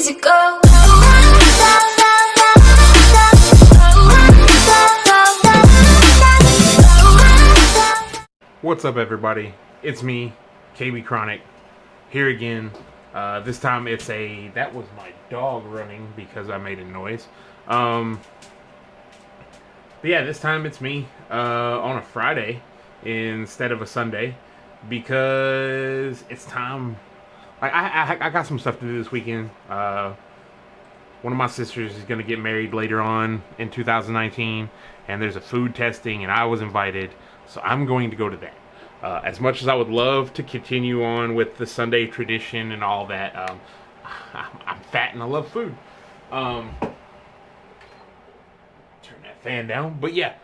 music go. What's up, everybody? It's me, KB Chronic, here again. This time it's that was my dog running because I made a noise. But yeah, this time it's me on a Friday instead of a Sunday because it's time. I got some stuff to do this weekend. One of my sisters is going to get married later on in 2019, and there's a food testing, and I was invited, so I'm going to go to that. As much as I would love to continue on with the Sunday tradition and all that, I'm fat and I love food. Turn that fan down. But yeah,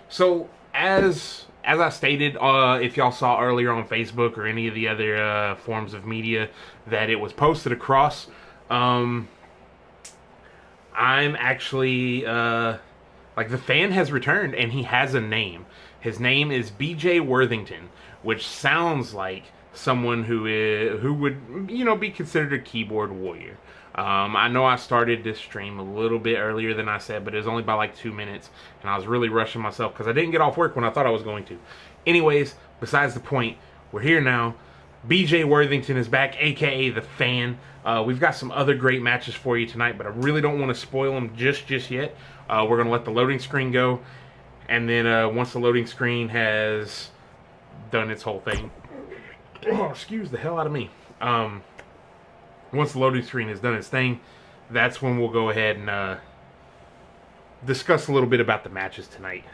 so as I stated, if y'all saw earlier on Facebook or any of the other forms of media that it was posted across, I'm actually like, the fan has returned and he has a name. His name is BJ Worthington, which sounds like someone who would, be considered a keyboard warrior. I know I started this stream a little bit earlier than I said, but it was only by like 2 minutes, and I was really rushing myself because I didn't get off work when I thought I was going to. Anyways, besides the point, we're here now. BJ Worthington is back, aka the Fan. We've got some other great matches for you tonight, but I really don't want to spoil them just yet. We're going to let the loading screen go, and then once the loading screen has done its whole thing, excuse the hell out of me. Once the loading screen has done its thing, that's when we'll go ahead and discuss a little bit about the matches tonight.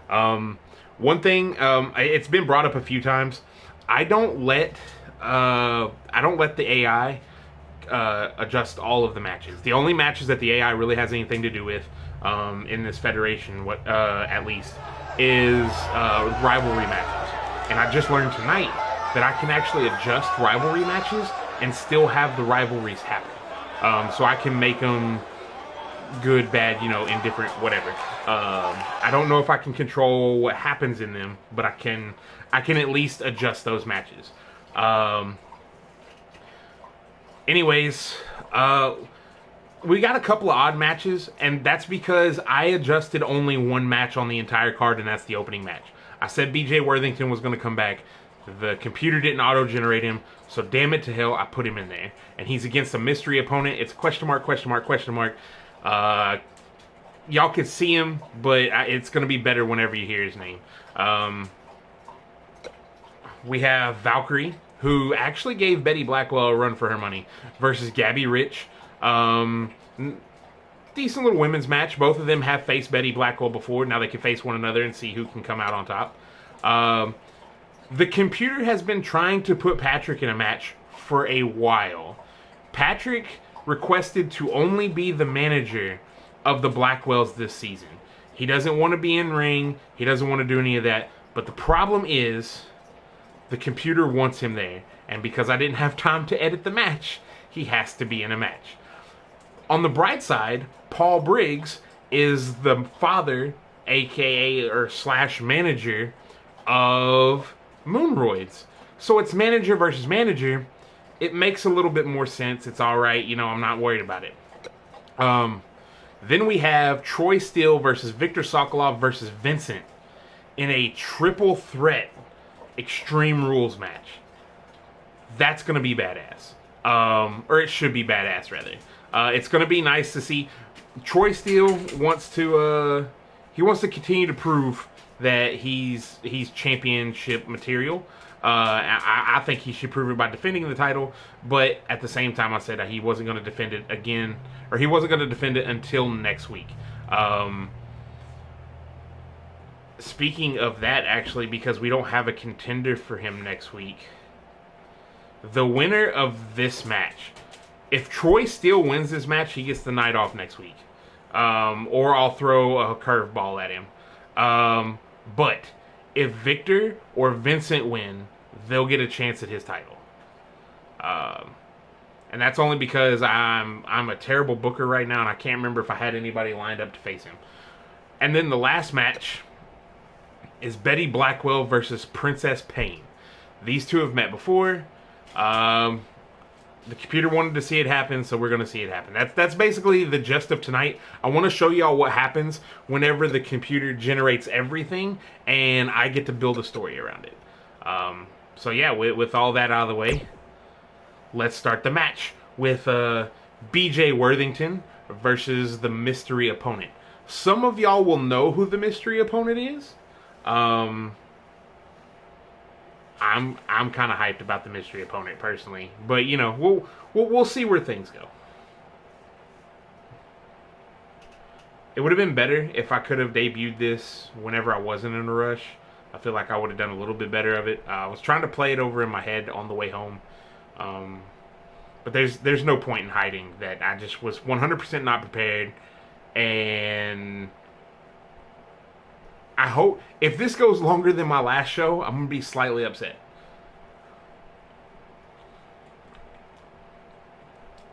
One thing, it's been brought up a few times. I don't let the AI adjust all of the matches. The only matches that the AI really has anything to do with in this federation, at least, is rivalry matches. And I just learned tonight that I can actually adjust rivalry matches and still have the rivalries happen. So I can make them good, bad, indifferent, whatever. I don't know if I can control what happens in them, but I can at least adjust those matches. Anyways, we got a couple of odd matches, and that's because I adjusted only one match on the entire card, and that's the opening match. I said BJ Worthington was going to come back. The computer didn't auto-generate him, so damn it to hell, I put him in there. And he's against a mystery opponent. It's question mark, question mark, question mark. Y'all can see him, but it's going to be better whenever you hear his name. We have Valkyrie, who actually gave Betty Blackwell a run for her money, versus Gabby Rich. Decent little women's match. Both of them have faced Betty Blackwell before. Now they can face one another and see who can come out on top. The computer has been trying to put Patrick in a match for a while. Patrick requested to only be the manager of the Blackwells this season. He doesn't want to be in ring. He doesn't want to do any of that. But the problem is, the computer wants him there. And because I didn't have time to edit the match, he has to be in a match. On the bright side, Paul Briggs is the father, aka or / manager of Moonroids. So it's manager versus manager. It makes a little bit more sense. It's alright, I'm not worried about it. Then we have Troy Steele versus Victor Sokolov versus Vincent in a triple threat Extreme Rules match. That's going to be badass. Or it should be badass, rather. It's going to be nice to see. Troy Steele wants to continue to prove that he's championship material. I think he should prove it by defending the title, but at the same time I said that he wasn't going to defend it again, or he wasn't going to defend it until next week. Speaking of that, actually, because we don't have a contender for him next week, the winner of this match, if Troy Steele wins this match, he gets the night off next week. Or I'll throw a curveball at him. But if Victor or Vincent win, they'll get a chance at his title. And that's only because I'm a terrible booker right now, and I can't remember if I had anybody lined up to face him. And then the last match is Betty Blackwell versus Princess Payne. These two have met before. The computer wanted to see it happen, so we're going to see it happen. That's basically the gist of tonight. I want to show y'all what happens whenever the computer generates everything, and I get to build a story around it. So yeah, with all that out of the way, let's start the match with BJ Worthington versus the mystery opponent. Some of y'all will know who the mystery opponent is. I'm kind of hyped about the mystery opponent personally, but you know, we'll see where things go. It would have been better if I could have debuted this whenever I wasn't in a rush. I feel like I would have done a little bit better of it. I was trying to play it over in my head on the way home, but there's no point in hiding that I just was 100% not prepared, and I hope if this goes longer than my last show, I'm gonna be slightly upset.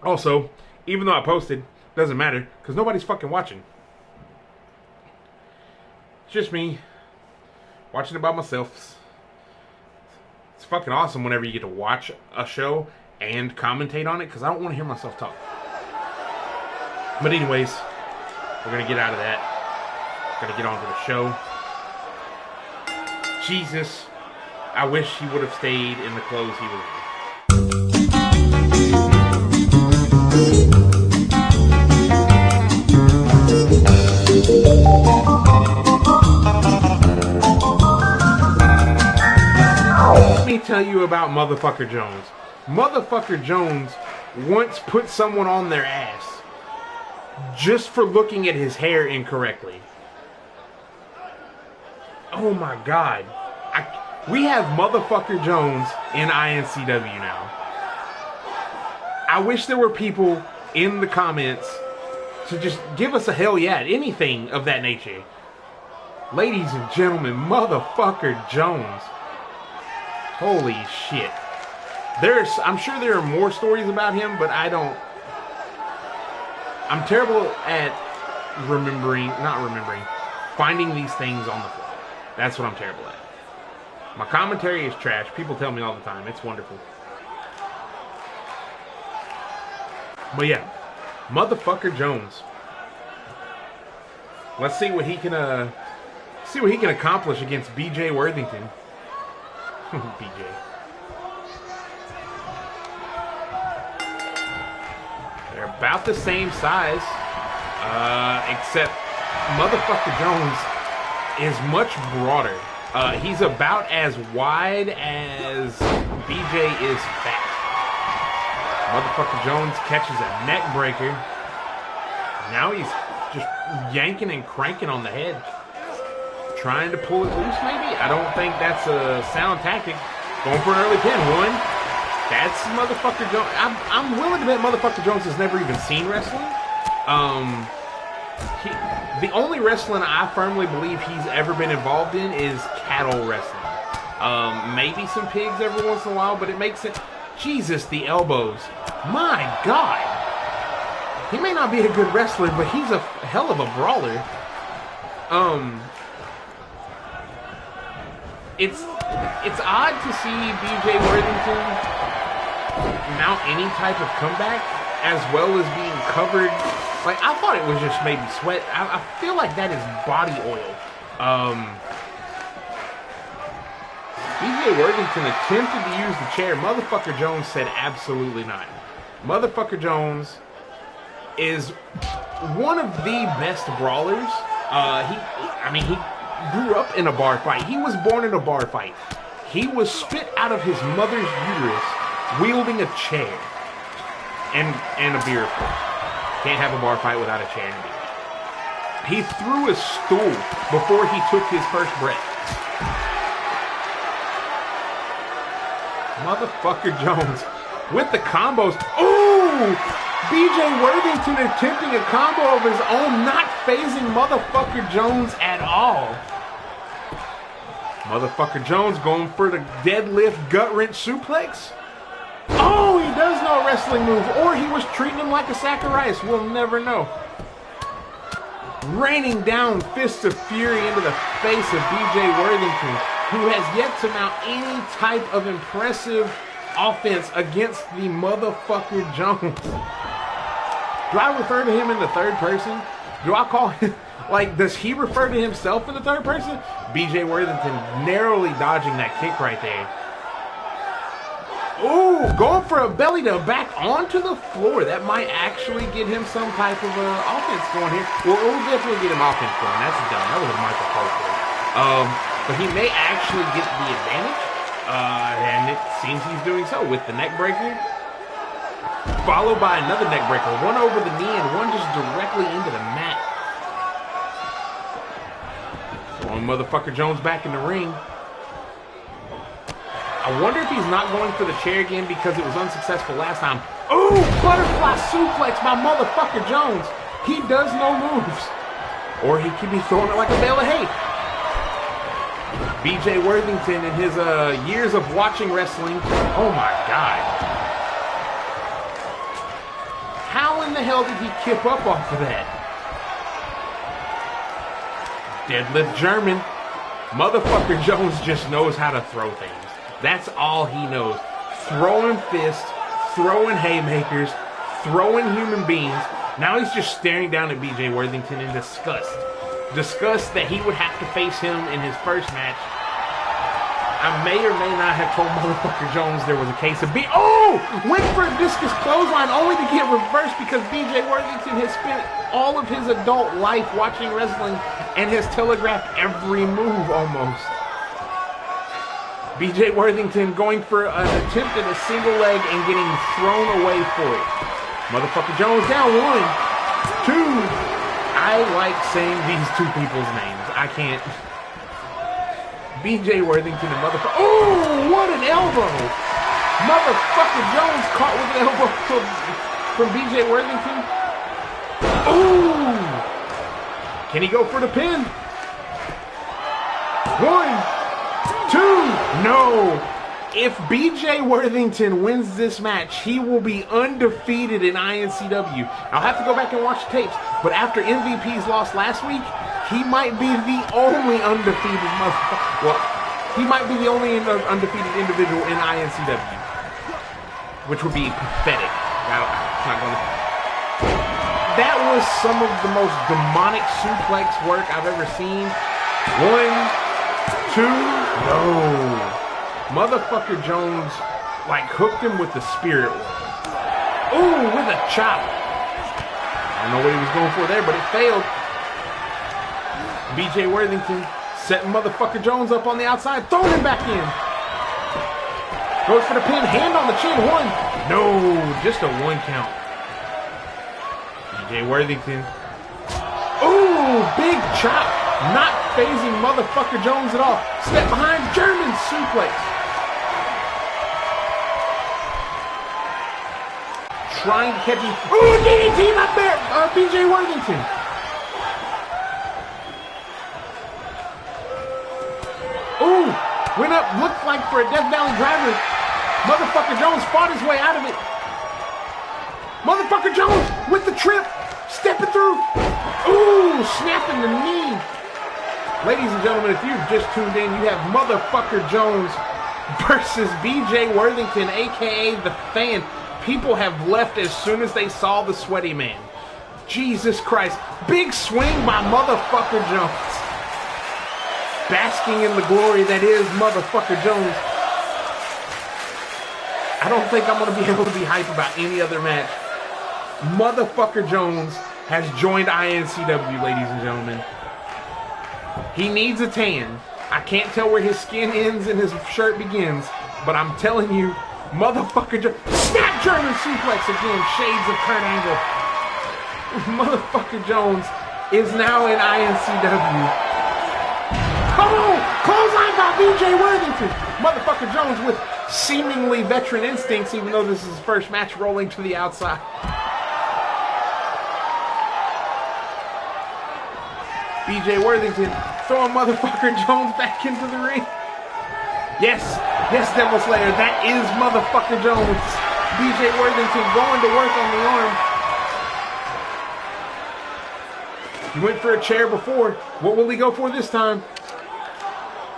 Also, even though I posted, doesn't matter because nobody's fucking watching. It's just me watching it by myself. It's fucking awesome whenever you get to watch a show and commentate on it because I don't want to hear myself talk. But anyways, we're gonna get out of that. Gonna get on to the show. Jesus, I wish he would have stayed in the clothes he was in. Let me tell you about Motherfucker Jones. Motherfucker Jones once put someone on their ass just for looking at his hair incorrectly. Oh my God. We have Motherfucker Jones in iNCW now. I wish there were people in the comments to just give us a hell yeah at anything of that nature. Ladies and gentlemen, Motherfucker Jones. Holy shit. I'm sure there are more stories about him, but I'm terrible at finding these things on the fly. That's what I'm terrible at. My commentary is trash. People tell me all the time. It's wonderful. But yeah, Motherfucker Jones. Let's see what he can accomplish against BJ Worthington. BJ. They're about the same size, except Motherfucker Jones is much broader. He's about as wide as BJ is fat. Motherfucker Jones catches a neck breaker. Now he's just yanking and cranking on the head. Trying to pull it loose, maybe? I don't think that's a sound tactic. Going for an early pin. One. That's Motherfucker Jones. I'm willing to bet Motherfucker Jones has never even seen wrestling. The only wrestling I firmly believe he's ever been involved in is cattle wrestling. Maybe some pigs every once in a while, but it makes it... Jesus, the elbows. My God. He may not be a good wrestler, but he's a hell of a brawler. It's odd to see BJ Worthington mount any type of comeback as well as being covered. Like, I thought it was just maybe sweat. I feel like that is body oil. BJ Worthington attempted to use the chair. Motherfucker Jones said absolutely not. Motherfucker Jones is one of the best brawlers. He grew up in a bar fight. He was born in a bar fight. He was spit out of his mother's uterus wielding a chair and a beer, of course. Can't have a bar fight without a chair and a beer. He threw a stool before he took his first breath. Motherfucker Jones with the combos. Ooh! BJ Worthington attempting a combo of his own, not phasing Motherfucker Jones at all. Motherfucker Jones going for the deadlift gut wrench suplex. Oh, he does know a wrestling move, or he was treating him like a sack of rice. We'll never know. Raining down fists of fury into the face of BJ Worthington, who has yet to mount any type of impressive offense against the motherfucker Jones. Do I refer to him in the third person? Do I call him, like, does he refer to himself in the third person? BJ Worthington narrowly dodging that kick right there. Ooh, going for a belly to back onto the floor. That might actually get him some type of offense going here. Well, it will definitely get him offense going. That's done. That was a Michael Cole play. But he may actually get the advantage. And it seems he's doing so with the neck breaker. Followed by another neck breaker. One over the knee and one just directly into the mat. Throwing motherfucker Jones back in the ring. I wonder if he's not going for the chair again because it was unsuccessful last time. Ooh, butterfly suplex by motherfucker Jones. He does no moves. Or he could be throwing it like a bale of hay. BJ Worthington in his years of watching wrestling. Oh my God. How in the hell did he kip up off of that? Deadlift German. Motherfucker Jones just knows how to throw things. That's all he knows. Throwing fists, throwing haymakers, throwing human beings. Now he's just staring down at BJ Worthington in disgust. Disgust that he would have to face him in his first match. I may or may not have told motherfucker Jones there was a case of oh! Went for a discus clothesline only to get reversed because BJ Worthington has spent all of his adult life watching wrestling and has telegraphed every move almost. BJ Worthington going for an attempt at a single leg and getting thrown away for it. Motherfucker Jones down 1, 2. I like saying these two people's names. I can't. BJ Worthington and motherfucker. Oh, what an elbow! Motherfucker Jones caught with an elbow from BJ Worthington. Oh! Can he go for the pin? 1, 2. No. If BJ Worthington wins this match, he will be undefeated in iNCW. I'll have to go back and watch the tapes, but after MVP's loss last week, he might be the only undefeated motherfucker. Well, he might be the only undefeated individual in iNCW, which would be pathetic. That was some of the most demonic suplex work I've ever seen. 1, 2, no. Motherfucker Jones, like, hooked him with the spirit work. Ooh, with a chop. I don't know what he was going for there, but it failed. BJ Worthington setting motherfucker Jones up on the outside, throwing him back in. Goes for the pin, hand on the chin, 1. No, just a 1 count. BJ Worthington. Ooh, big chop. Not phasing motherfucker Jones at all. Step behind, German suplex. Trying to catch him. Ooh, DDT by BJ Worthington. Ooh, went up, looked like for a Death Valley driver. Motherfucker Jones fought his way out of it. Motherfucker Jones with the trip, stepping through. Ooh, snapping the knee. Ladies and gentlemen, if you've just tuned in, you have motherfucker Jones versus BJ Worthington, a.k.a. The Fan. People have left as soon as they saw the sweaty man. Jesus Christ. Big swing by motherfucker Jones. Basking in the glory that is motherfucker Jones. I don't think I'm going to be able to be hype about any other match. Motherfucker Jones has joined iNCW, ladies and gentlemen. He needs a tan. I can't tell where his skin ends and his shirt begins, but I'm telling you, motherfucker Jones. Snap German suplex again. Shades of Kurt Angle. Motherfucker Jones is now in iNCW. Oh! Clothesline by BJ Worthington. Motherfucker Jones with seemingly veteran instincts, even though this is his first match, rolling to the outside. BJ Worthington throwing motherfucker Jones back into the ring. Yes, yes, Devil Slayer, that is motherfucker Jones. BJ Worthington going to work on the arm. He went for a chair before. What will he go for this time?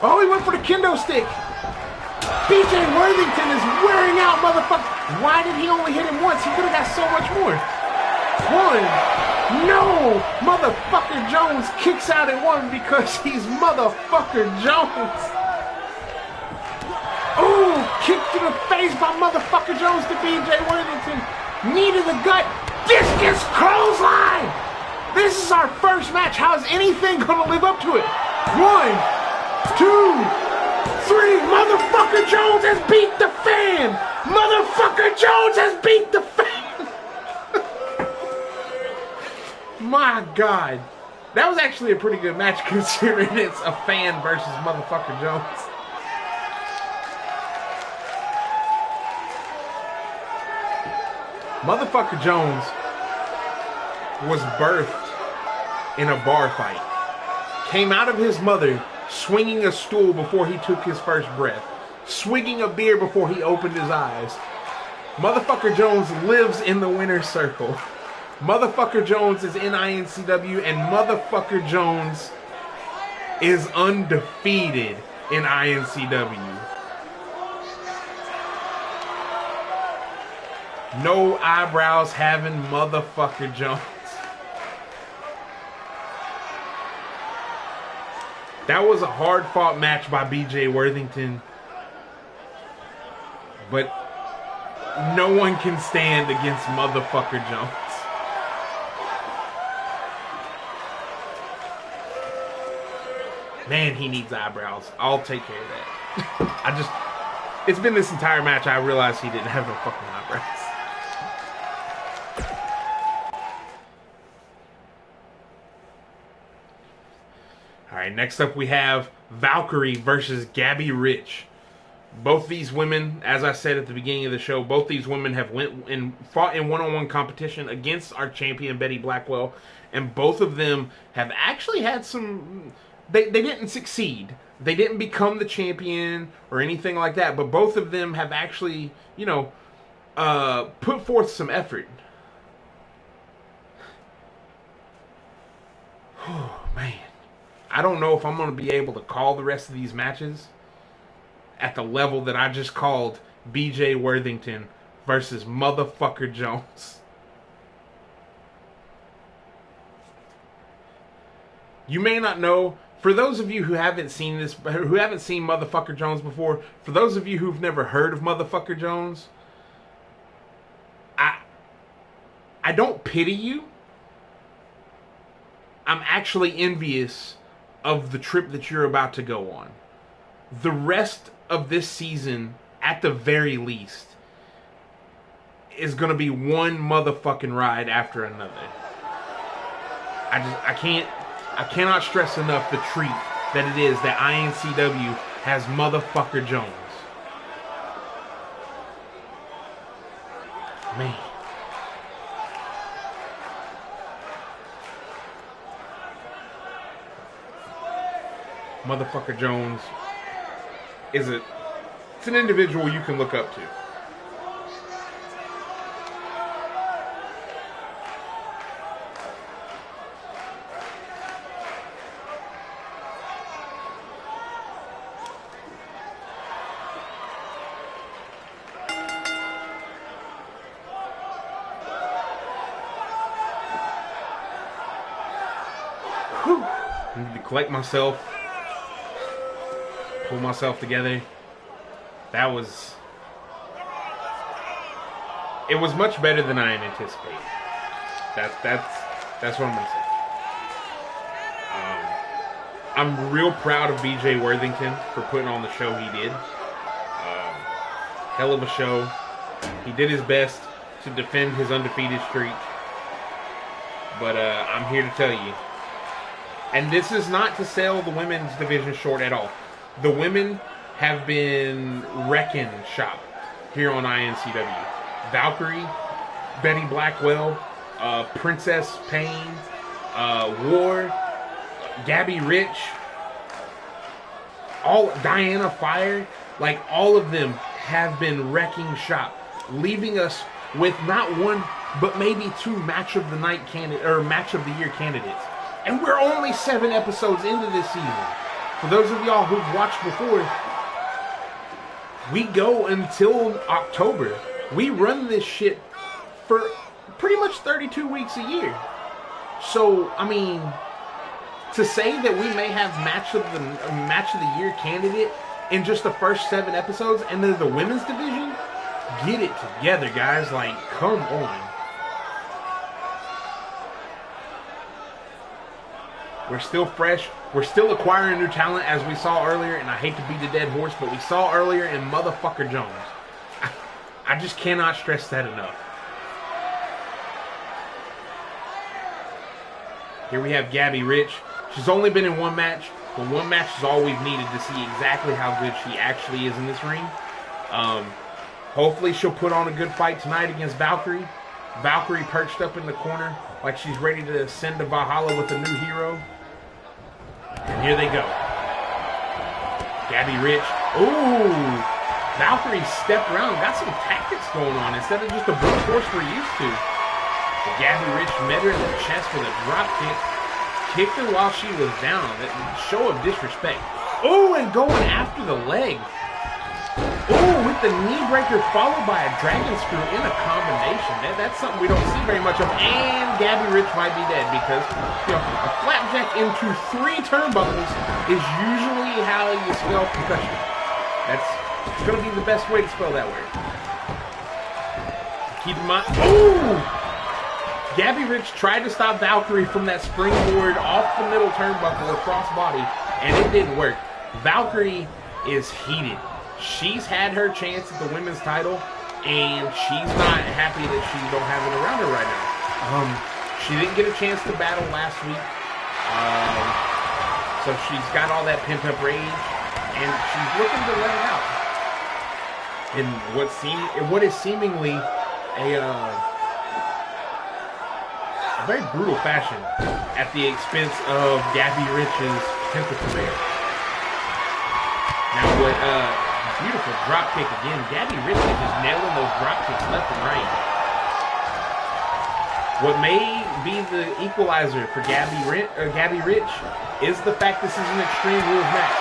Oh, he went for the kendo stick. BJ Worthington is wearing out, motherfucker. Why did he only hit him once? He could have got so much more. One. No! Motherfucker Jones kicks out at one because he's motherfucker Jones. Ooh, kick to the face by motherfucker Jones to BJ Worthington. Knee to the gut. Discus clothesline! This is our first match. How is anything going to live up to it? 1, 2, 3. Motherfucker Jones has beat the fan. Motherfucker Jones has beat the fan. My God. That was actually a pretty good match considering it's a fan versus motherfucker Jones. Motherfucker Jones was birthed in a bar fight. Came out of his mother swinging a stool before he took his first breath. Swigging a beer before he opened his eyes. Motherfucker Jones lives in the winner's circle. Motherfucker Jones is in iNCW, and Motherfucker Jones is undefeated in iNCW. No eyebrows having Motherfucker Jones. That was a hard-fought match by BJ Worthington, but no one can stand against Motherfucker Jones. Man, he needs eyebrows. I'll take care of that. It's been this entire match I realized he didn't have no fucking eyebrows. Alright, next up we have Valkyrie versus Gabby Rich. Both these women, as I said at the beginning of the show, both these women have fought in one-on-one competition against our champion Betty Blackwell, and both of them have actually had some... They didn't succeed. They didn't become the champion or anything like that, but both of them have actually, put forth some effort. Oh, man. I don't know if I'm going to be able to call the rest of these matches at the level that I just called BJ Worthington versus Motherfucker Jones. You may not know, for those of you who haven't seen this, who haven't seen Motherfucker Jones before, for those of you who've never heard of Motherfucker Jones, I don't pity you. I'm actually envious of the trip that you're about to go on. The rest of this season, at the very least, is going to be one motherfucking ride after another. I cannot stress enough the treat that it is that iNCW has Motherfucker Jones. Man. Motherfucker Jones it's an individual you can look up to. Whew. I need to collect myself. Pull myself together. It was much better than I had anticipated. That's what I'm gonna say. I'm real proud of BJ Worthington for putting on the show he did. Hell of a show. He did his best to defend his undefeated streak. But I'm here to tell you, and this is not to sell the women's division short at all. The women have been wrecking shop here on iNCW. Valkyrie, Betty Blackwell, Princess Payne, War, Gabby Rich, Diana Fire, like all of them have been wrecking shop, leaving us with not one but maybe two match of the night match of the year candidates. And we're only 7 episodes into this season. For those of y'all who've watched before, We go until October. We run this shit for pretty much 32 weeks a year. So, I mean, to say that we may have match of the year candidate in just the first 7 episodes, and then the women's division, get it together, guys. Like, come on. We're still fresh. We're still acquiring new talent, as we saw earlier, and I hate to beat the dead horse, but we saw earlier in motherfucker Jones. I just cannot stress that enough. Here we have Gabby Rich. She's only been in 1 match, but 1 match is all we've needed to see exactly how good she actually is in this ring. Hopefully she'll put on a good fight tonight against Valkyrie. Valkyrie perched up in the corner like she's ready to ascend to Valhalla with a new hero. And here they go. Gabby Rich. Ooh! Valkyrie stepped around, got some tactics going on instead of just the brute force we're used to. But Gabby Rich met her in the chest with a drop kick. Kicked her while she was down. That show of disrespect. Oh, and going after the leg. Oh, with the knee breaker followed by a dragon screw in a combination. That's something we don't see very much of. And Gabby Rich might be dead because, you know, a flapjack into 3 turnbuckles is usually how you spell concussion. That's going to be the best way to spell that word. Keep in mind. Oh! Gabby Rich tried to stop Valkyrie from that springboard off the middle turnbuckle or crossbody, and it didn't work. Valkyrie is heated. She's had her chance at the women's title, and she's not happy that she don't have it around her right now. She didn't get a chance to battle last week, so she's got all that pent-up rage, and she's looking to let it out. In what is seemingly a very brutal fashion at the expense of Gabby Rich's potential career. Now, what beautiful drop kick again. Gabby Rich is just nailing those drop kicks left and right. What may be the equalizer for Gabby Rich is the fact this is an Extreme Rules match.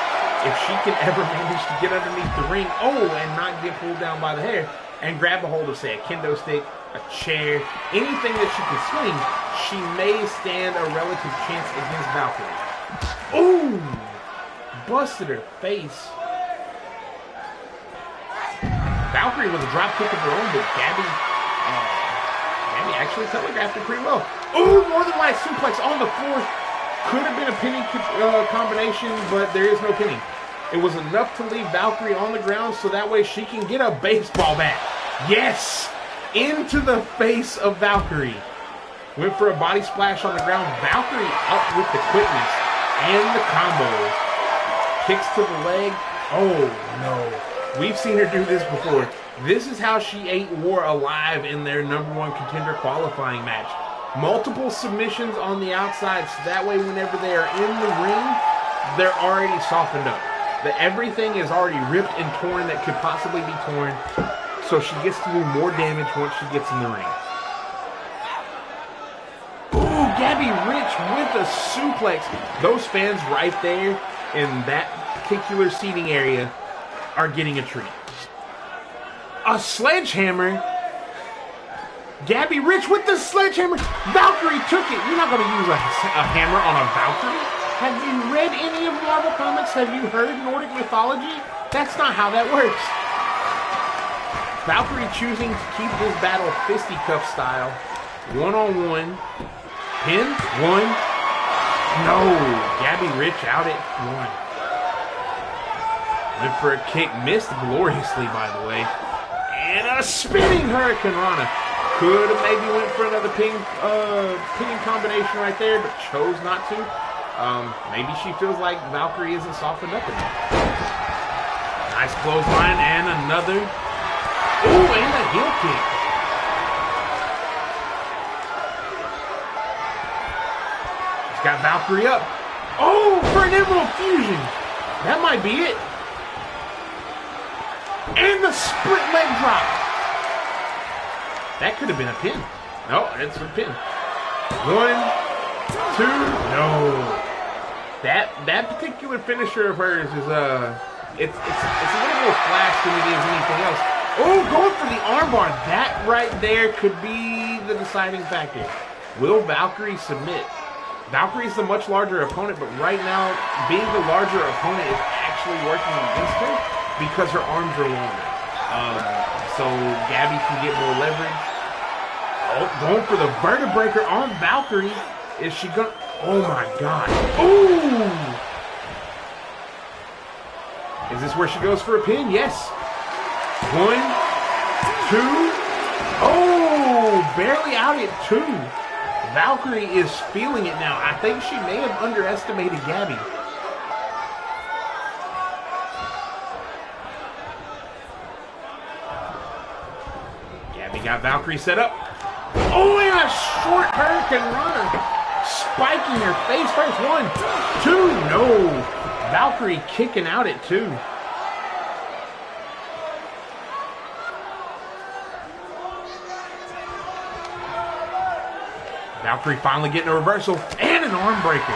If she can ever manage to get underneath the ring, and not get pulled down by the hair, and grab a hold of, say, a kendo stick, a chair, anything that she can swing, she may stand a relative chance against Valkyrie. Ooh! Busted her face. Valkyrie with a drop kick of her own, but Gabby actually telegraphed it pretty well. Ooh, Northern Light suplex on the floor. Could have been a pinning combination, but there is no pinning. It was enough to leave Valkyrie on the ground so that way she can get a baseball bat. Yes! Into the face of Valkyrie. Went for a body splash on the ground. Valkyrie up with the quickness and the combos. Kicks to the leg. Oh, no. We've seen her do this before. This is how she ate War alive in their #1 contender qualifying match. Multiple submissions on the outside, so that way whenever they are in the ring, they're already softened up. Everything is already ripped and torn that could possibly be torn, so she gets to do more damage once she gets in the ring. Ooh, Gabby Rich with a suplex. Those fans right there in that particular seating area are getting a treat. A sledgehammer. Gabby Rich with the sledgehammer. Valkyrie took it. You're not going to use a hammer on a Valkyrie? Have you read any of Marvel Comics? Have you heard Nordic mythology? That's not how that works. Valkyrie choosing to keep this battle fisticuff style. 1-on-1. Pin. 1. No. Gabby Rich out at 1. Went for a kick. Missed gloriously, by the way. And a spinning Hurricane Rana. Could have maybe went for another pinning combination right there, but chose not to. Maybe she feels like Valkyrie isn't softened up enough. Nice clothesline and another. Ooh, and a heel kick. She's got Valkyrie up. Oh, for an Emerald Fusion. That might be it. And the split leg drop. That could have been a pin. No, it's a pin. 1, 2, no. That particular finisher of hers is it's a little more flash than it is anything else. Oh, going for the armbar. That right there could be the deciding factor. Will Valkyrie submit? Valkyrie's the much larger opponent, but right now, being the larger opponent is actually working against her because her arms are longer. So Gabby can get more leverage. Oh, going for the vertebreaker on Valkyrie. Is she gonna? Oh my God! Ooh! Is this where she goes for a pin? Yes. 1, 2. Oh, barely out at 2. Valkyrie is feeling it now. I think she may have underestimated Gabby. Gabby got Valkyrie set up. Oh, and a short hurricane runner. Spiking her face first. 1, 2. No. Valkyrie kicking out at 2. Valkyrie finally getting a reversal and an arm breaker.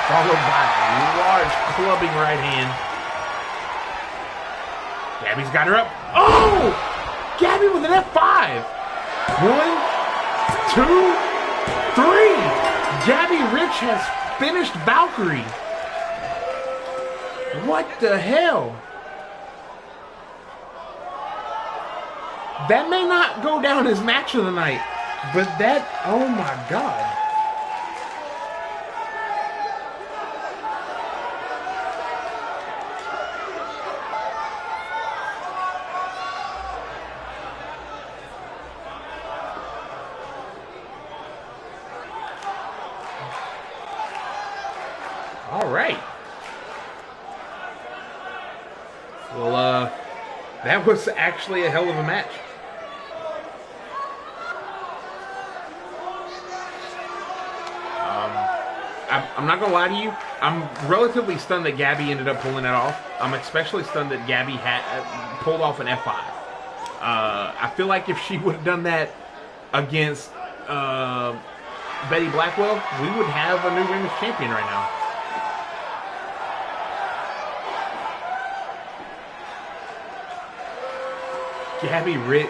Followed by a large clubbing right hand. Gabby's got her up. Oh! Gabby with an F5. 1, 2, 3. Gabby Rich has finished Valkyrie. What the hell? That may not go down as match of the night, but that, oh my God. All right. Well, that was actually a hell of a match. I'm not gonna lie to you. I'm relatively stunned that Gabby ended up pulling it off. I'm especially stunned that Gabby had pulled off an F5. I feel like if she would have done that against Betty Blackwell, we would have a new women's champion right now. Gabby Rich.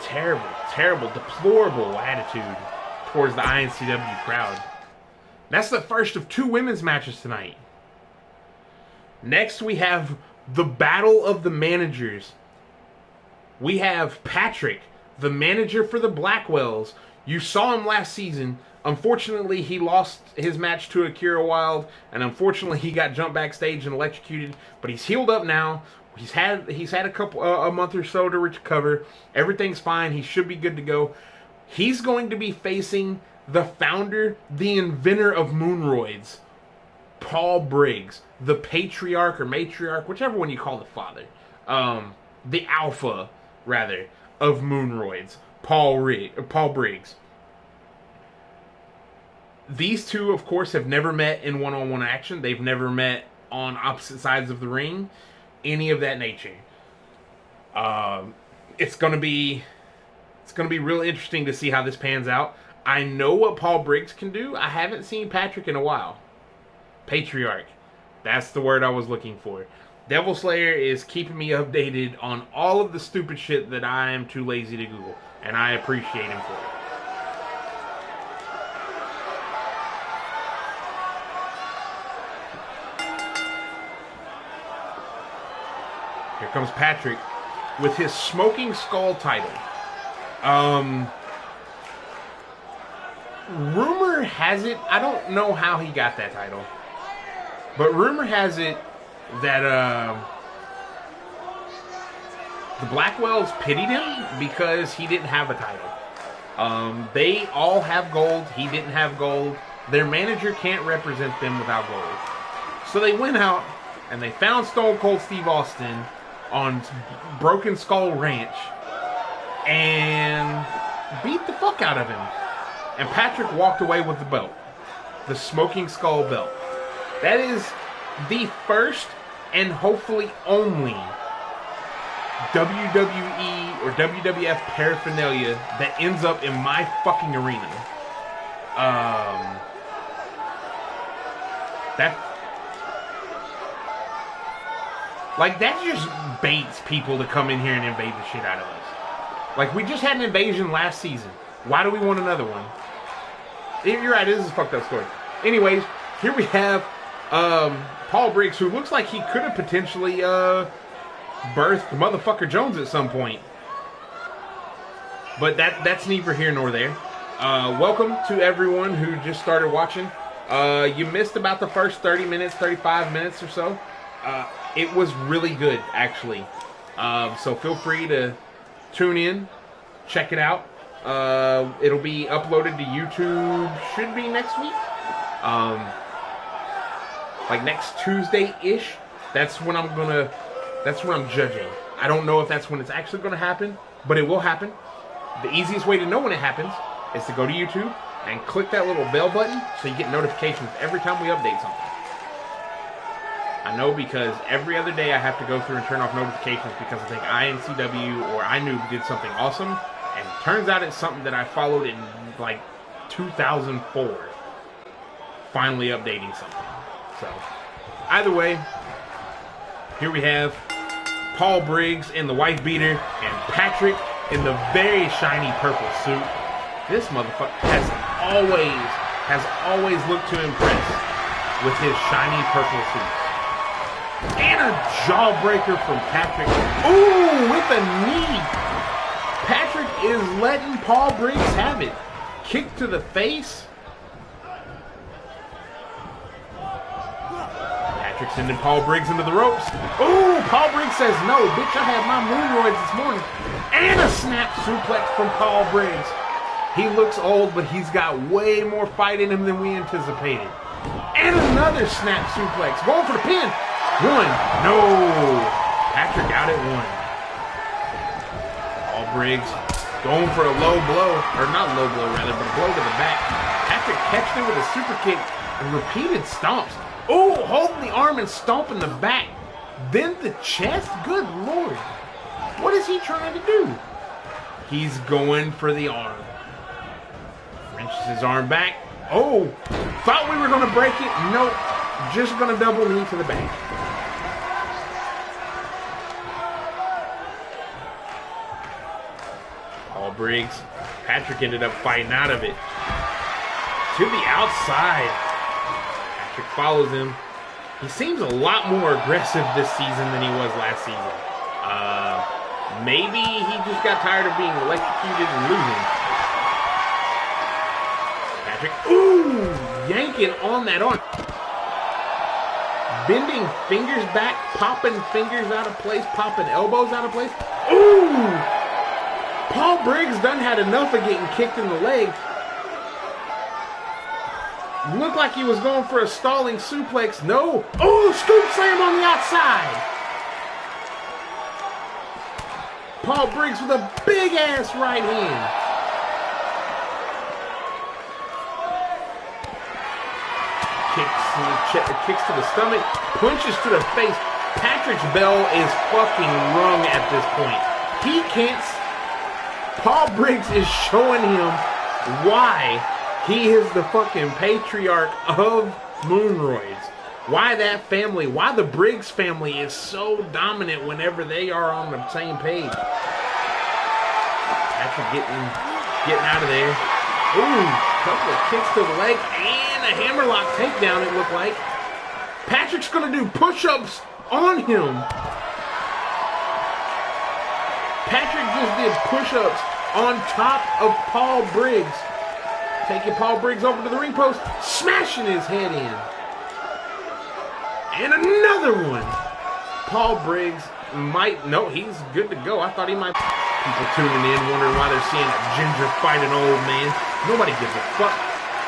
Terrible, deplorable attitude towards the iNCW crowd. That's the first of 2 women's matches tonight. Next, we have the Battle of the Managers. We have Patrick, the manager for the Blackwells. You saw him last season. Unfortunately, he lost his match to Akira Wilde, and unfortunately, he got jumped backstage and electrocuted. But he's healed up now. He's had a month or so to recover. Everything's fine. He should be good to go. He's going to be facing the founder, the inventor of Moonroids, Paul Briggs, the patriarch or matriarch, whichever one you call the father, the alpha rather of Moonroids, Paul Briggs. These two, of course, have never met in one-on-one action. They've never met on opposite sides of the ring, any of that nature. It's going to be real interesting to see how this pans out. I know what Paul Briggs can do. I haven't seen Patrick in a while. Patriarch. That's the word I was looking for. Devil Slayer is keeping me updated on all of the stupid shit that I am too lazy to Google. And I appreciate him for it. Here comes Patrick with his Smoking Skull title. Rumor has it, I don't know how he got that title, but rumor has it that the Blackwells pitied him because he didn't have a title. They all have gold. He didn't have gold. Their manager can't represent them without gold. So they went out and they found Stone Cold Steve Austin on Broken Skull Ranch and beat the fuck out of him. And Patrick walked away with the belt. The Smoking Skull belt. That is the first and hopefully only WWE or WWF paraphernalia that ends up in my fucking arena. Like, that just baits people to come in here and invade the shit out of us. Like, we just had an invasion last season. Why do we want another one? You're right, this is a fucked up story. Anyways, here we have Paul Briggs, who looks like he could have potentially birthed Motherfucker Jones at some point. But that's neither here nor there. Welcome to everyone who just started watching. You missed about the first 30 minutes, 35 minutes or so. It was really good, actually. So feel free to tune in, check it out. It'll be uploaded to YouTube, should be next week. Like next Tuesday-ish. That's when I'm judging. I don't know if that's when it's actually gonna happen, but it will happen. The easiest way to know when it happens is to go to YouTube and click that little bell button so you get notifications every time we update something. I know, because every other day I have to go through and turn off notifications because I think iNCW or iNoob did something awesome, and it turns out it's something that I followed in like 2004. Finally updating something. So, either way, here we have Paul Briggs in the wife beater and Patrick in the very shiny purple suit. This motherfucker has always looked to impress with his shiny purple suit. And a jawbreaker from Patrick. Ooh, with a knee. Patrick is letting Paul Briggs have it. Kick to the face. Patrick sending Paul Briggs into the ropes. Ooh, Paul Briggs says, no, bitch, I had my moonroids this morning. And a snap suplex from Paul Briggs. He looks old, but he's got way more fight in him than we anticipated. And another snap suplex. Going for the pin. One. No. Patrick out at one. Paul Briggs going for a low blow. Or not low blow, rather, but a blow to the back. Patrick catched him with a super kick and repeated stomps. Oh, holding the arm and stomping the back. Then the chest? Good Lord. What is he trying to do? He's going for the arm. Wrenches his arm back. Oh, thought we were going to break it. Nope. Just going to double knee to the back. Paul Briggs. Patrick ended up fighting out of it. To the outside. Patrick follows him. He seems a lot more aggressive this season than he was last season. Maybe he just got tired of being electrocuted and losing. Patrick, ooh, yanking on that arm. Bending fingers back, popping fingers out of place, popping elbows out of place. Ooh! Paul Briggs done had enough of getting kicked in the leg. Looked like he was going for a stalling suplex. No. Oh, scoop slam on the outside. Paul Briggs with a big ass right hand. Kicks to the stomach, punches to the face. Patrick's bell is fucking rung at this point. He can't. Paul Briggs is showing him why he is the fucking patriarch of Moonroids. Why that family, why the Briggs family is so dominant whenever they are on the same page. Patrick getting out of there. Ooh, couple of kicks to the leg and a hammerlock takedown, it looked like. Patrick's going to do push-ups on him. Patrick just did push-ups on top of Paul Briggs. Taking Paul Briggs over to the ring post, smashing his head in. And another one. Paul Briggs might, no, he's good to go. I thought he might. People tuning in, wondering why they're seeing a ginger fight an old man. Nobody gives a fuck.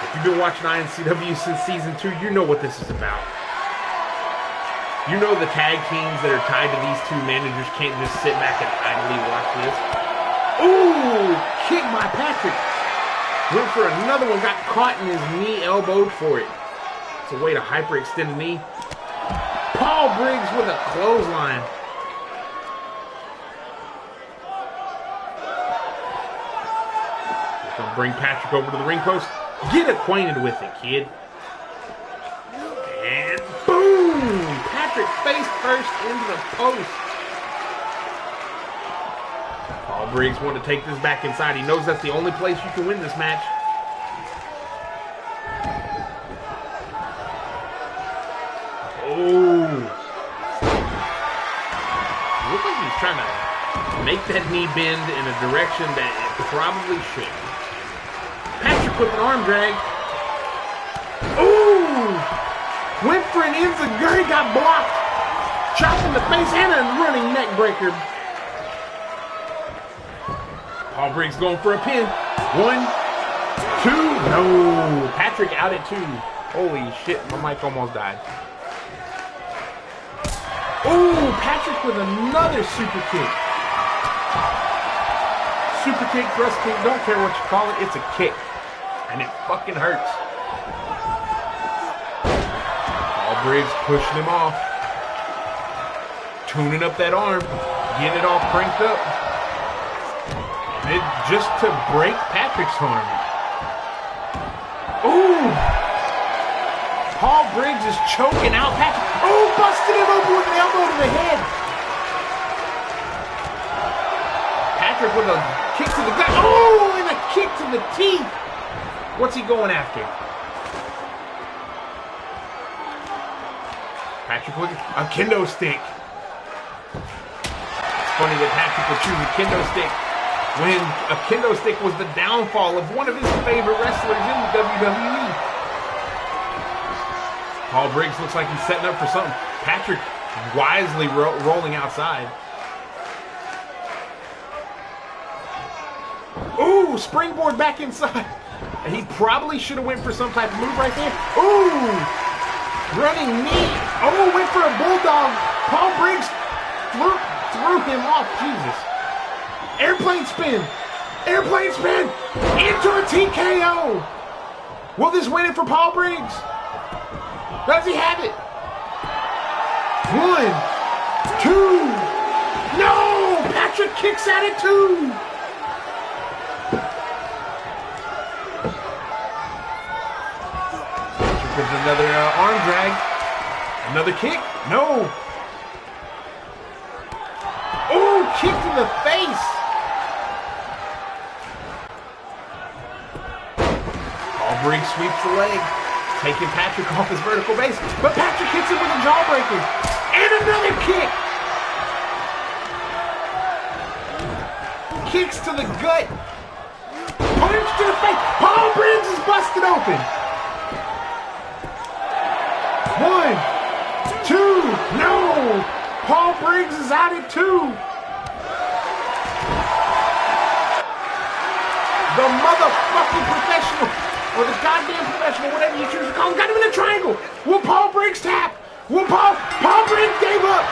If you've been watching iNCW since season 2, you know what this is about. You know the tag teams that are tied to these two managers can't just sit back and idly watch this. Ooh, kick by Patrick. Went for another one, got caught in his knee, elbowed for it. It's a way to hyperextend a knee. Paul Briggs with a clothesline. Gonna bring Patrick over to the ring post. Get acquainted with it, kid. And boom! Patrick Patrick face first into the post. Paul Briggs wanted to take this back inside. He knows that's the only place you can win this match. Oh. Looks like he's trying to make that knee bend in a direction that it probably should. Patrick with an arm drag. Ooh! Went for an iNCW, got blocked. Chop in the face and a running neck breaker. Paul Briggs going for a pin. 1, 2, no. Patrick out at 2. Holy shit, my mic almost died. Ooh, Patrick with another super kick. Super kick, thrust kick, don't care what you call it, it's a kick. And it fucking hurts. Paul Briggs pushing him off. Tuning up that arm. Getting it all cranked up. And it just to break Patrick's arm. Ooh! Paul Briggs is choking out Patrick. Oh, busted him open with an elbow to the head. Patrick with a kick to the gut. Oh, and a kick to the teeth. What's he going after? Patrick with a kendo stick. It's funny that Patrick would choose a kendo stick when a kendo stick was the downfall of one of his favorite wrestlers in the WWE. Paul Briggs looks like he's setting up for something. Patrick wisely rolling outside. Ooh, springboard back inside. And he probably should have went for some type of move right there. Ooh, running knee. Oh, went for a bulldog. Paul Briggs threw him off. Jesus. Airplane spin. Airplane spin. Into a TKO. Will this win it for Paul Briggs? Does he have it? 1, 2. No! Patrick kicks at it too. Patrick with another arm drag. Another kick? No. Oh, kick to the face. Paul Briggs sweeps the leg. Taking Patrick off his vertical base. But Patrick hits him with a jawbreaker. And another kick. Kicks to the gut. Punch to the face. Paul Briggs is busted open. 1, 2. No. Paul Briggs is out at 2. The motherfucking professional. Or the goddamn professional, whatever you choose to call him, got him in a triangle. Will Paul Briggs tap? Will Paul Briggs gave up.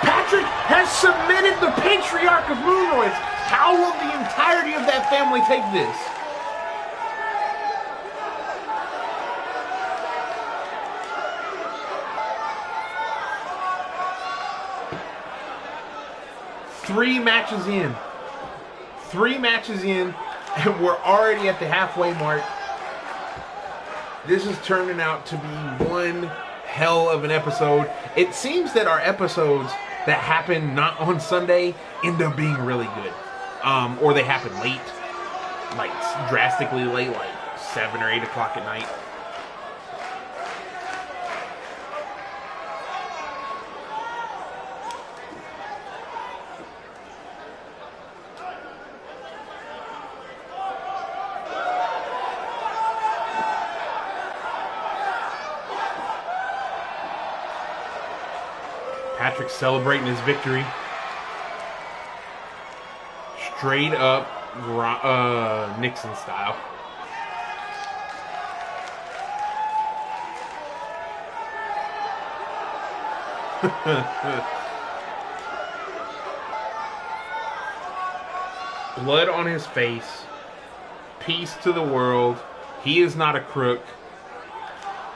Patrick has submitted the patriarch of Moonoids. How will the entirety of that family take this? Three matches in, and we're already at the halfway mark. This is turning out to be one hell of an episode. It seems that our episodes that happen not on Sunday end up being really good. Or they happen late. Like, drastically late, like 7 or 8 o'clock at night. Patrick celebrating his victory. Straight up Nixon style. Blood on his face. Peace to the world. He is not a crook.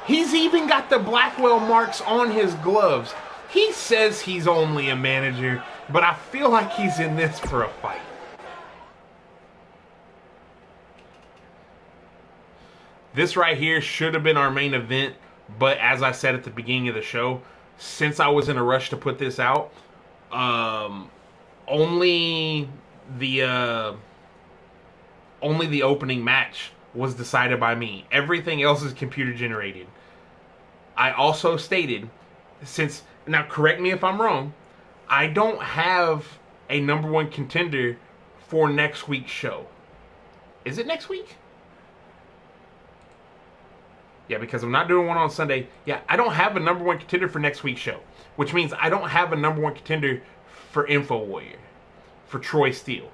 He's even got the Blackwell marks on his gloves. He says he's only a manager, but I feel like he's in this for a fight. This right here should have been our main event, but as I said at the beginning of the show, since I was in a rush to put this out, only the opening match was decided by me. Everything else is computer generated. I also stated, now correct me if I'm wrong, I don't have a number one contender for next week's show. Is it next week? Yeah, because I'm not doing one on Sunday. Yeah, I don't have a number one contender for next week's show, which means I don't have a number one contender for InfoWarrior, for Troy Steele.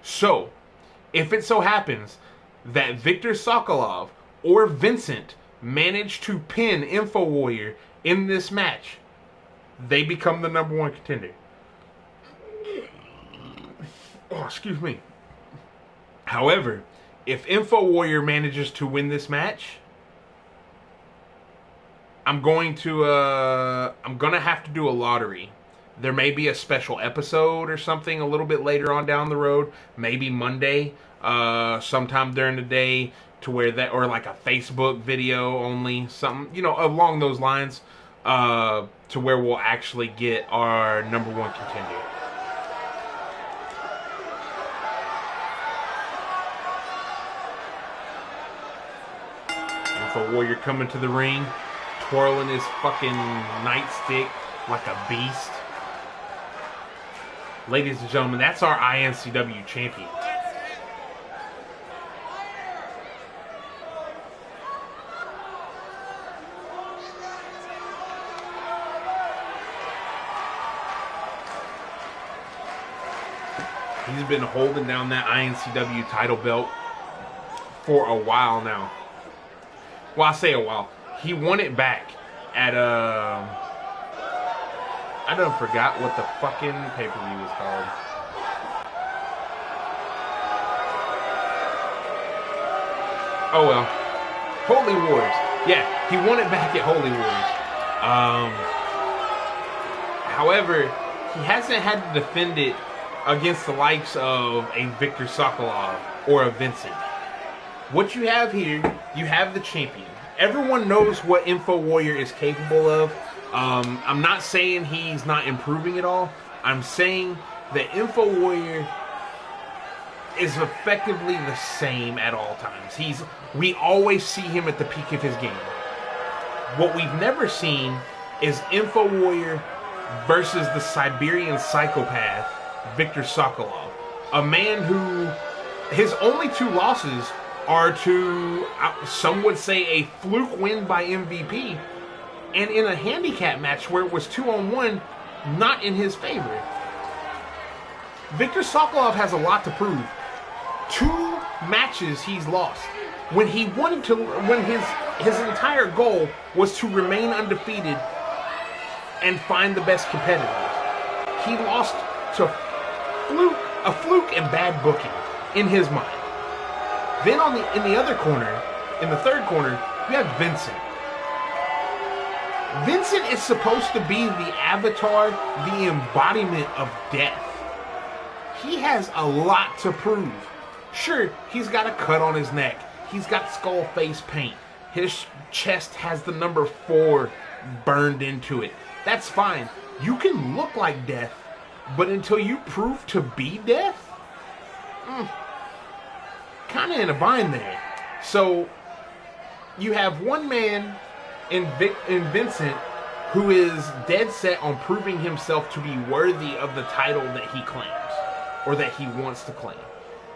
So, if it so happens that Victor Sokolov or Vincent manage to pin InfoWarrior in this match, they become the number one contender. Oh, excuse me. However, if InfoWarrior manages to win this match, I'm gonna have to do a lottery. There may be a special episode or something a little bit later on down the road, maybe Monday, sometime during the day, to where that, or like a Facebook video only, something, along those lines, to where we'll actually get our number one contender. InfoWarrior coming to the ring, twirling his fucking nightstick like a beast. Ladies and gentlemen, that's our iNCW champion. He's been holding down that iNCW title belt for a while now. Well, I say a while. He won it back at I done forgot what the fucking pay-per-view was called. Oh well. Holy Wars. Yeah, he won it back at Holy Wars. However, he hasn't had to defend it against the likes of a Victor Sokolov or a Vincent. What you have here, you have the champion. Everyone knows what InfoWarrior is capable of. I'm not saying he's not improving at all. I'm saying that InfoWarrior is effectively the same at all times. We always see him at the peak of his game. What we've never seen is InfoWarrior versus the Siberian psychopath, Victor Sokolov. A man who, his only two losses are to, some would say, a fluke win by MVP, and in a handicap match where it was 2-on-1, not in his favor. Victor Sokolov has a lot to prove. 2 matches he's lost. When he wanted to, when his entire goal was to remain undefeated and find the best competitors, he lost to a fluke and bad booking in his mind. Then in the other corner, in the third corner, you have Vincent. Vincent is supposed to be the avatar, the embodiment of death. He has a lot to prove. Sure, he's got a cut on his neck. He's got skull face paint. His chest has the number 4 burned into it. That's fine. You can look like death, but until you prove to be death, kind of in a bind there. So you have one man in Vincent who is dead set on proving himself to be worthy of the title that he claims, or that he wants to claim.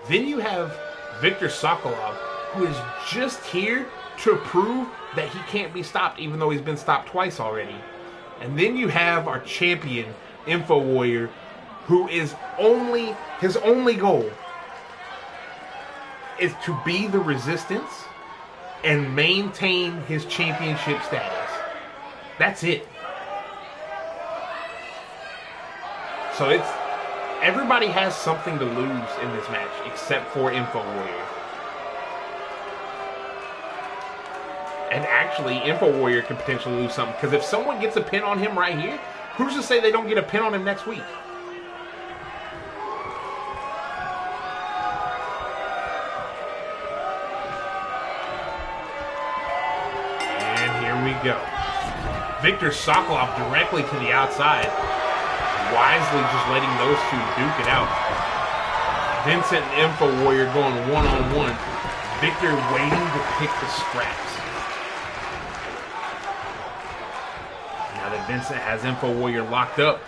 Then you have Victor Sokolov, who is just here to prove that he can't be stopped, even though he's been stopped twice already. And then you have our champion, InfoWarrior, who is his only goal is to be the Resistance and maintain his championship status. That's it. So everybody has something to lose in this match except for InfoWarrior. And actually, InfoWarrior could potentially lose something, because if someone gets a pin on him right here, who's to say they don't get a pin on him next week? Go. Victor Sokolov directly to the outside. Wisely just letting those two duke it out. Vincent and Info Warrior going one-on-one. Victor waiting to pick the scraps. Now that Vincent has Info Warrior locked up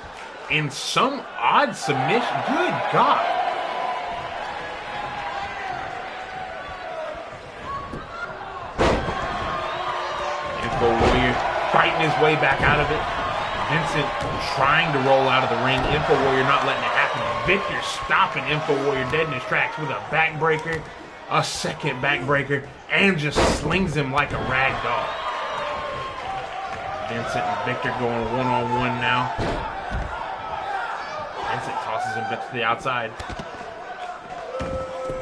in some odd submission. Good God. Info Warrior fighting his way back out of it. Vincent trying to roll out of the ring. Info Warrior not letting it happen. Victor stopping Info Warrior dead in his tracks with a backbreaker, a second backbreaker, and just slings him like a rag doll. Vincent and Victor going one-on-one now. Vincent tosses him to the outside.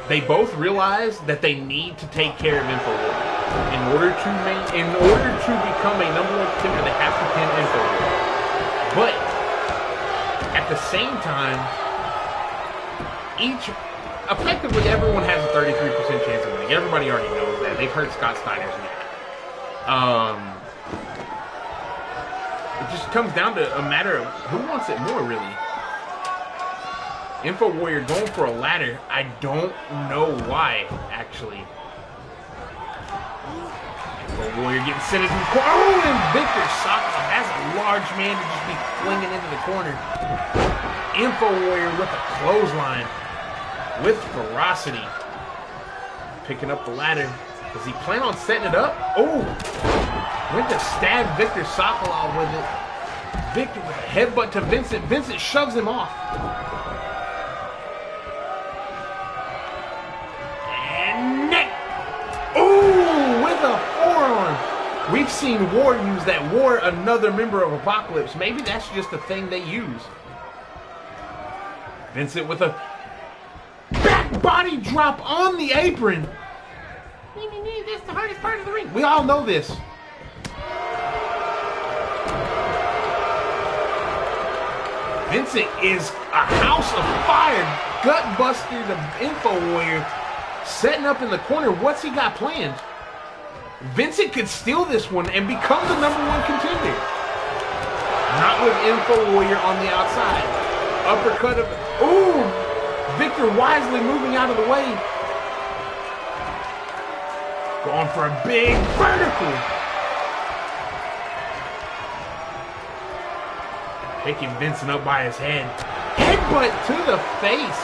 They both realize that they need to take care of Info Warrior. In order to become a number one contender, they have to pin Info Warrior. But at the same time, effectively everyone has a 33% chance of winning. Everybody already knows that. They've heard Scott Steiner's name. It just comes down to a matter of who wants it more, really. Info Warrior going for a ladder. I don't know why, actually. Info Warrior getting sent into the corner. Oh, and Victor Sokolov. That's a large man to just be flinging into the corner. Info Warrior with a clothesline. With ferocity. Picking up the ladder. Does he plan on setting it up? Oh! Went to stab Victor Sokolov with it. Victor with a headbutt to Vincent. Vincent shoves him off. And neck! Ooh! With a forearm. We've seen War use that. War, another member of Apocalypse. Maybe that's just a thing they use. Vincent with a back body drop on the apron. That's the hardest part of the ring. We all know this. Vincent is a house of fire. Gut buster the Info Warrior. Setting up in the corner. What's he got planned? Vincent could steal this one and become the number one contender. Not with Info Warrior on the outside. Uppercut of... Ooh! Victor wisely moving out of the way. Going for a big vertical. Picking Vincent up by his head. Headbutt to the face.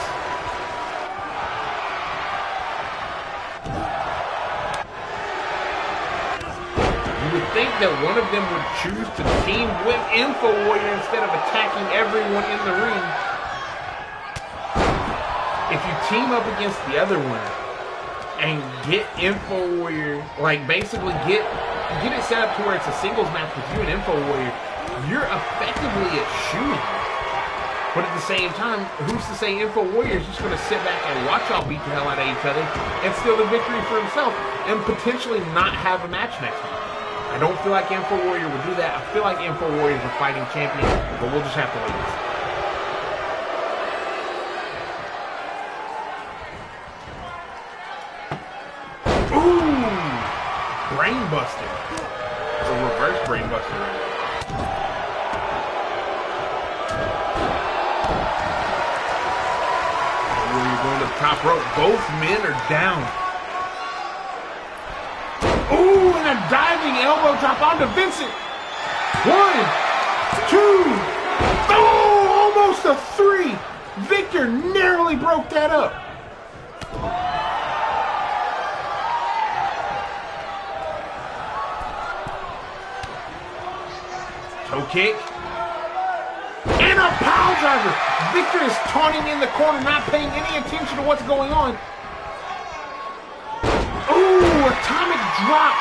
You would think that one of them would choose to team with Info Warrior instead of attacking everyone in the ring. If you team up against the other one and get Info Warrior, like basically get it set up to where it's a singles match with you and Info Warrior, you're effectively a shooting. But at the same time, who's to say Info Warrior is just going to sit back and watch y'all beat the hell out of each other and steal the victory for himself and potentially not have a match next week? I don't feel like Info Warrior would do that. I feel like Info Warrior is a fighting champion, but we'll just have to wait and see. Brainbuster. It's a reverse brainbuster right now. Warrior going to the top rope. Both men are down. Ooh, and a diving elbow drop onto Vincent. 1, 2. Oh, almost a 3. Victor narrowly broke that up. Toe kick. And a pile driver. Victor is taunting in the corner, not paying any attention to what's going on. Ooh, atomic drop.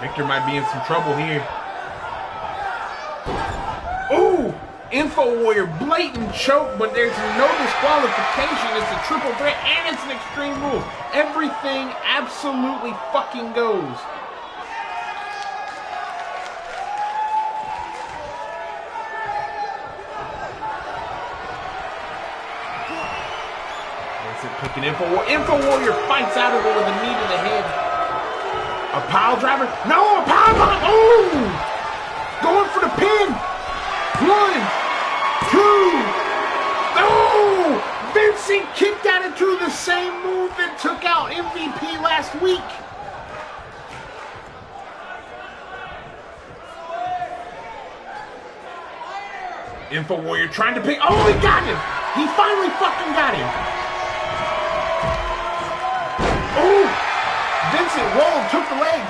Victor might be in some trouble here. Ooh, Info Warrior blatant choke, but there's no disqualification. It's a triple threat and it's an Extreme Rules. Everything absolutely fucking goes. Vincent picking and Info Warrior fights out of it with a knee to the head. A pile driver. No, a pile bomb. Oh! Going for the pin. 1, 2. Oh! Vincent kicked out into the same move that took out MVP last week. Info Warrior trying to pick. Oh, he got him. He finally fucking got him. Oh! Vincent rolled, took the leg.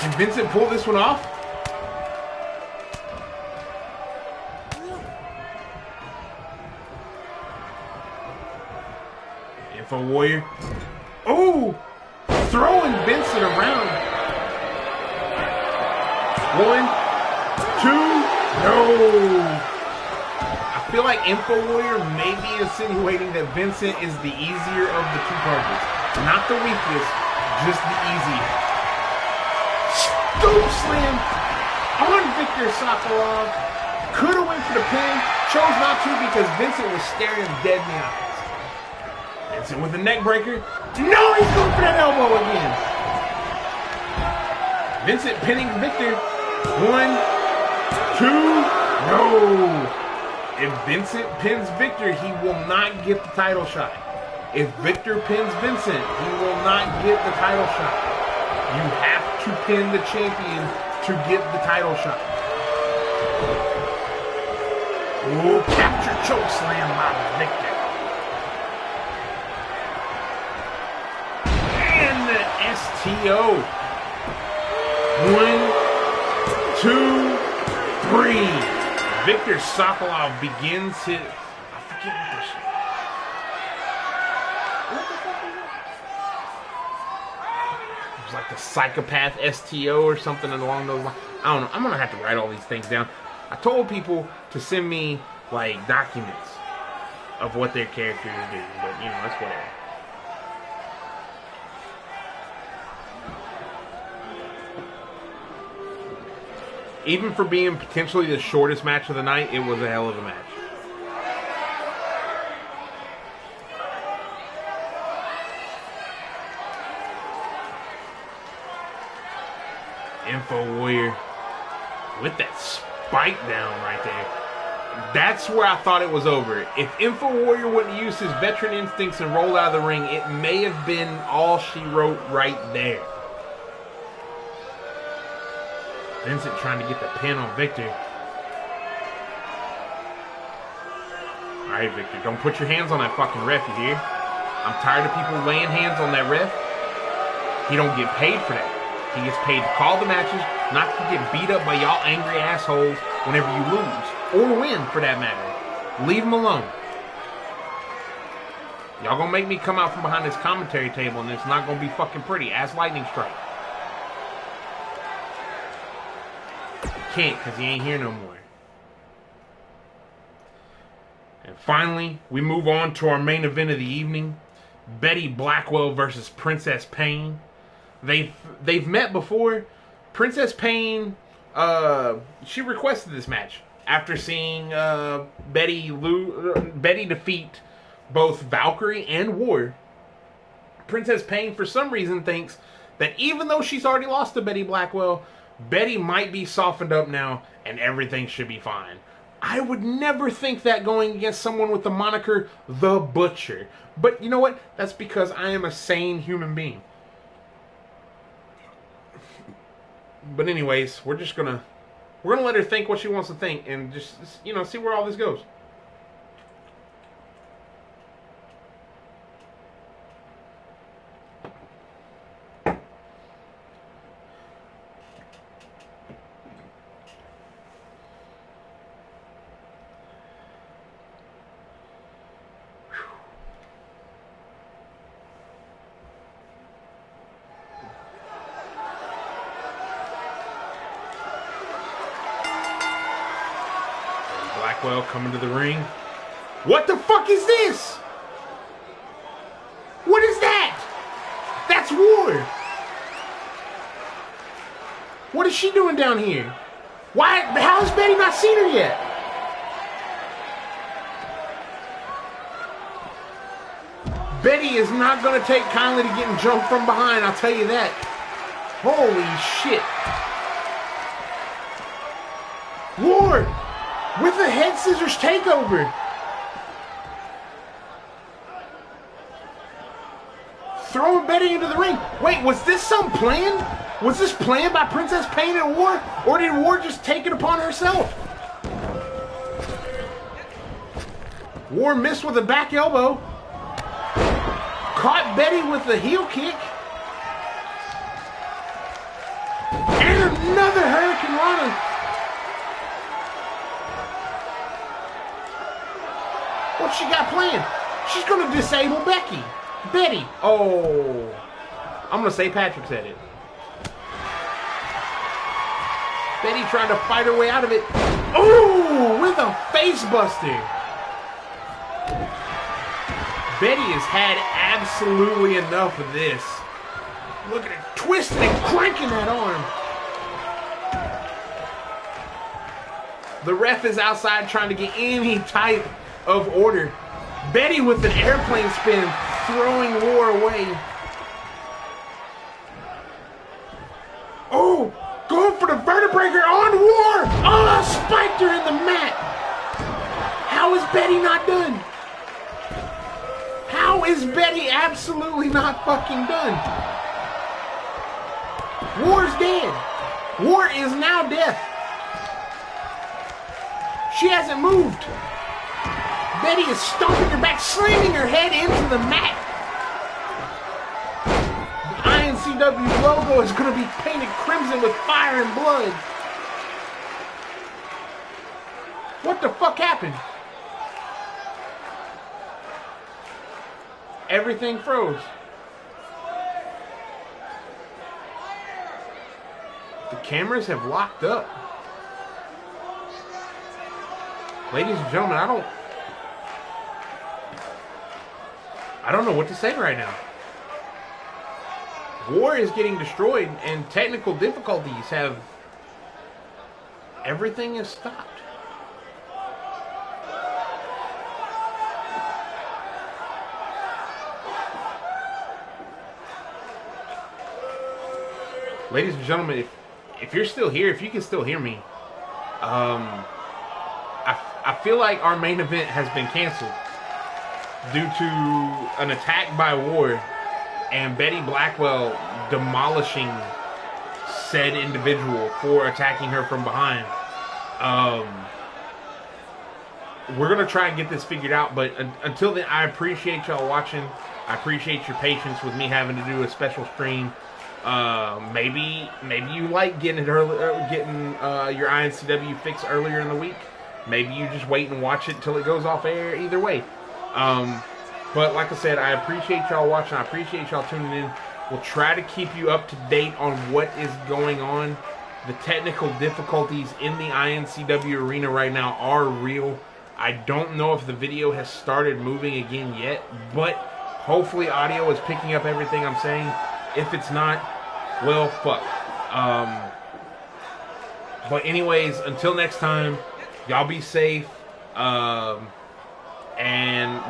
Can Vincent pull this one off? Info Warrior. Oh! Throwing Vincent around. 1, 2. No! I feel like Info Warrior may be insinuating that Vincent is the easier of the two targets. Not the weakest, just the easier. Scoop slam on Victor Sokolov. Could have went for the pin. Chose not to because Vincent was staring him dead in the eyes. Vincent with the neck breaker. No, he's going for that elbow again. Vincent pinning Victor. 1, 2. No. If Vincent pins Victor, he will not get the title shot. If Victor pins Vincent, he will not get the title shot. You have to pin the champion to get the title shot. Oh, capture choke slam by Victor. And the STO. 1, 2, 3. Victor Sokolov begins his. I forget what this is. What the fuck is that? It was like the psychopath STO or something along those lines. I don't know. I'm gonna have to write all these things down. I told people to send me like documents of what their characters do, but you know, that's whatever. Even for being potentially the shortest match of the night, it was a hell of a match. Info Warrior with that spike down right there. That's where I thought it was over. If Info Warrior wouldn't use his veteran instincts and roll out of the ring, it may have been all she wrote right there. Vincent trying to get the pin on Victor. Alright, Victor, don't put your hands on that fucking ref, you hear? I'm tired of people laying hands on that ref. He don't get paid for that. He gets paid to call the matches, not to get beat up by y'all angry assholes whenever you lose. Or win, for that matter. Leave him alone. Y'all gonna make me come out from behind this commentary table and it's not gonna be fucking pretty. Ass lightning strike. Can't, because he ain't here no more. And finally, we move on to our main event of the evening. Betty Blackwell versus Princess Pain. They've met before. Princess Pain, she requested this match after seeing Betty defeat both Valkyrie and War. Princess Pain, for some reason, thinks that even though she's already lost to Betty Blackwell, Betty might be softened up now and everything should be fine. I would never think that going against someone with the moniker The Butcher. But you know what? That's because I am a sane human being. But anyways, we're gonna let her think what she wants to think and just, you know, see where all this goes. Blackwell coming to the ring. What the fuck is this? What is that? That's War. What is she doing down here? Why? How has Betty not seen her yet? Betty is not going to take kindly to getting jumped from behind, I'll tell you that. Holy shit. Ward with a head scissors takeover. Throwing Betty into the ring. Wait, was this some plan? Was this planned by Princess Pain and War? Or did War just take it upon herself? War missed with a back elbow. Caught Betty with a heel kick. And another Hurricane Rana. What's she got planned? She's going to disable Betty. Oh. I'm going to say Patrick said it. Betty trying to fight her way out of it. Oh, with a face buster. Betty has had absolutely enough of this. Look at her twisting and cranking that arm. The ref is outside trying to get any type of order. Betty with an airplane spin, throwing War away. Oh, going for the vertebraker on War. Oh, spiked her in the mat. How is Betty not done? How is Betty absolutely not fucking done? War's dead. War is now death. She hasn't moved. Betty is stomping her back, slamming her head into the mat. The iNCW logo is going to be painted crimson with fire and blood. What the fuck happened? Everything froze. The cameras have locked up. Ladies and gentlemen, I don't know what to say right now. War is getting destroyed and technical difficulties have... Everything is stopped. Ladies and gentlemen, if you're still here, if you can still hear me, I feel like our main event has been canceled due to an attack by War and Betty Blackwell demolishing said individual for attacking her from behind. We're going to try and get this figured out, but until then, I appreciate y'all watching. I appreciate your patience with me having to do a special stream. Maybe you like getting it early, getting your iNCW fix earlier in the week. Maybe you just wait and watch it till it goes off air. Either way, but like I said, I appreciate y'all watching. I appreciate y'all tuning in. We'll try to keep you up to date on what is going on. The technical difficulties in the iNCW arena right now are real. I don't know if the video has started moving again yet, but hopefully audio is picking up everything I'm saying. If it's not, well, fuck. But anyways, until next time, y'all be safe. And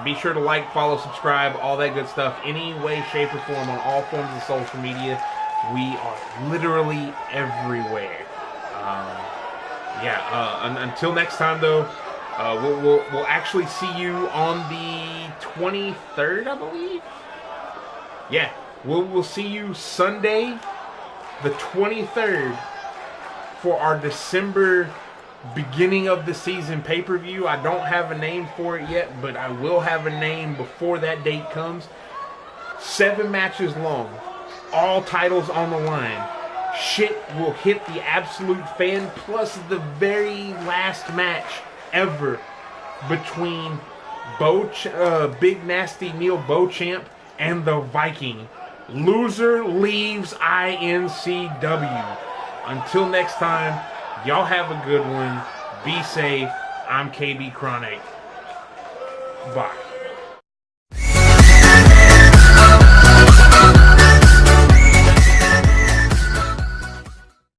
be sure to like, follow, subscribe, all that good stuff. Any way, shape, or form on all forms of social media. We are literally everywhere. Until next time, though, we'll actually see you on the 23rd, I believe. Yeah. We'll see you Sunday, the 23rd, for our December beginning of the season pay-per-view. I don't have a name for it yet, but I will have a name before that date comes. 7 matches long, all titles on the line. Shit will hit the absolute fan, plus the very last match ever between Big Nasty Neil Beauchamp and the Viking. Loser leaves iNCW. Until next time, y'all have a good one. Be safe. I'm KB Chronic. Bye.